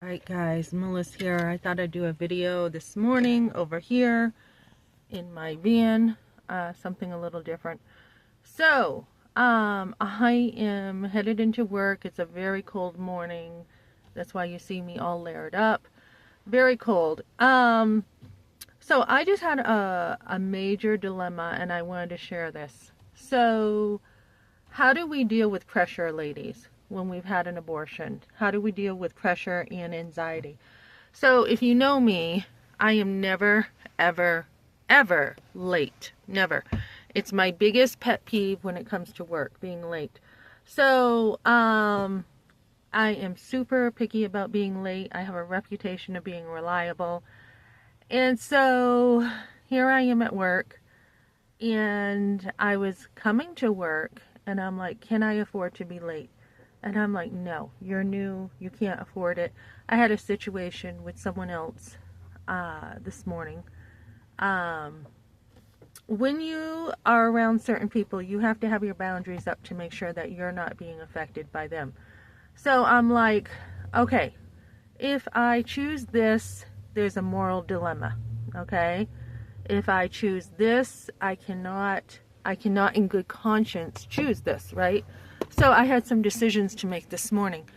Alright guys, Melissa here. I thought I'd do a video this morning over here in my van, something a little different. So, I am headed into work. It's a very cold morning. That's why you see me all layered up. Very cold. So I just had a major dilemma and I wanted to share this. So, how do we deal with pressure, ladies, when we've had an abortion? How do we deal with pressure and anxiety? So if you know me, I am never, ever, ever late. Never. It's my biggest pet peeve when it comes to work, being late. So, I am super picky about being late. I have a reputation of being reliable. And so here I am at work, and I was coming to work, and I'm like, can I afford to be late? And I'm like, no, you're new, you can't afford it. I had a situation with someone else this morning. When you are around certain people, you have to have your boundaries up to make sure that you're not being affected by them. So I'm like, okay, if I choose this, there's a moral dilemma, okay? If I choose this, I cannot in good conscience choose this, right? So I had some decisions to make this morning.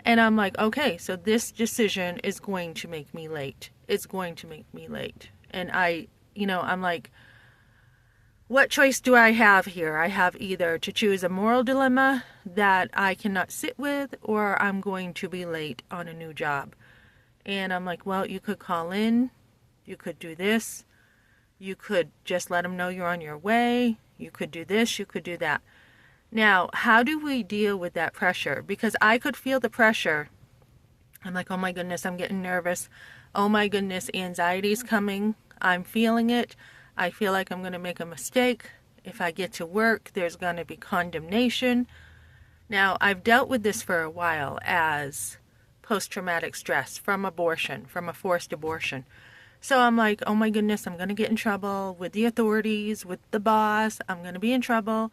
And I'm like, okay, so this decision is going to make me late. It's going to make me late. And I'm like, what choice do I have here? I have either to choose a moral dilemma that I cannot sit with, or I'm going to be late on a new job. And I'm like, well, you could call in, you could do this, you could just let them know you're on your way, you could do this, you could do that. Now, how do we deal with that pressure? Because I could feel the pressure. I'm like, oh my goodness, I'm getting nervous. Oh my goodness, anxiety's coming. I'm feeling it. I feel like I'm going to make a mistake. If I get to work, there's going to be condemnation. Now, I've dealt with this for a while as post-traumatic stress from abortion, from a forced abortion. So I'm like, oh my goodness, I'm going to get in trouble with the authorities, with the boss. I'm going to be in trouble.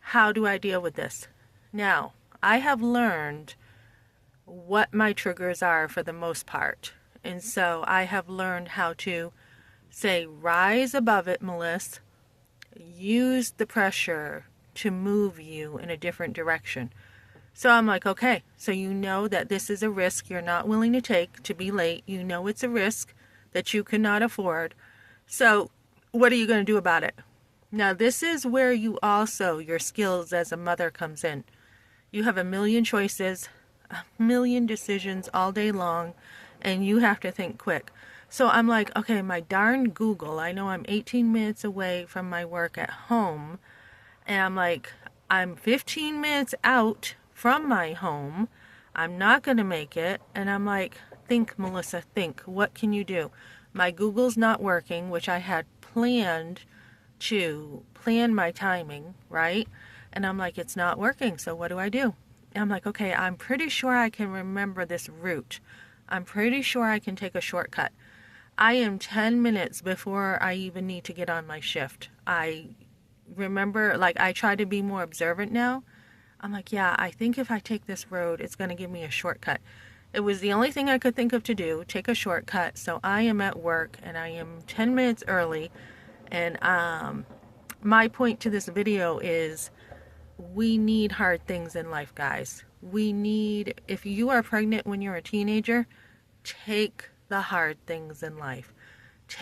How do I deal with this? Now, I have learned what my triggers are for the most part. And so I have learned how to say, rise above it, Melissa. Use the pressure to move you in a different direction. So I'm like, okay, so you know that this is a risk you're not willing to take to be late. You know it's a risk that you cannot afford. So what are you going to do about it? Now, this is where your skills as a mother comes in. You have a million choices, a million decisions all day long, and you have to think quick. So I'm like, okay, my darn Google, I know I'm 18 minutes away from my work at home, and I'm like, I'm 15 minutes out from my home. I'm not going to make it. And I'm like, think, Melissa, think. What can you do? My Google's not working, which I had planned to plan my timing, right? And I'm like, it's not working, so what do I do? And I'm like, okay, I'm pretty sure I can remember this route. I'm pretty sure I can take a shortcut. I am 10 minutes before I even need to get on my shift. I remember, like, I try to be more observant now. I'm like, yeah, I think if I take this road, it's going to give me a shortcut. It was the only thing I could think of to do, take a shortcut. So I am at work and I am 10 minutes early. And my point to this video is we need hard things in life, guys. If you are pregnant when you're a teenager, take the hard things in life.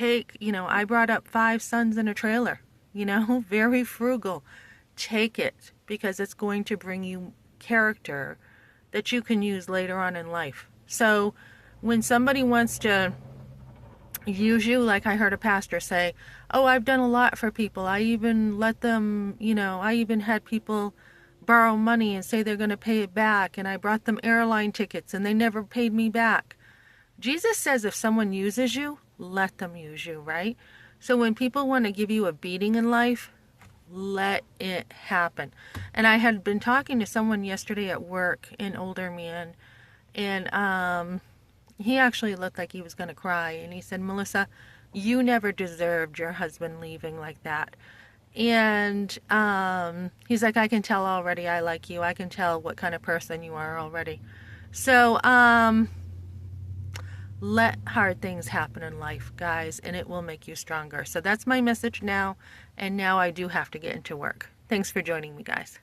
I brought up 5 sons in a trailer, very frugal. Take it, because it's going to bring you character that you can use later on in life. So when somebody wants to use you, like I heard a pastor say, oh, I've done a lot for people. I even let them, I even had people borrow money and say they're going to pay it back. And I brought them airline tickets and they never paid me back. Jesus says if someone uses you, let them use you, right? So when people want to give you a beating in life, let it happen. And I had been talking to someone yesterday at work, an older man, and he actually looked like he was going to cry. And he said, Melissa, you never deserved your husband leaving like that. And he's like, I can tell already I like you. I can tell what kind of person you are already. So Let hard things happen in life, guys, and it will make you stronger. So that's my message now, and now I do have to get into work. Thanks for joining me, guys.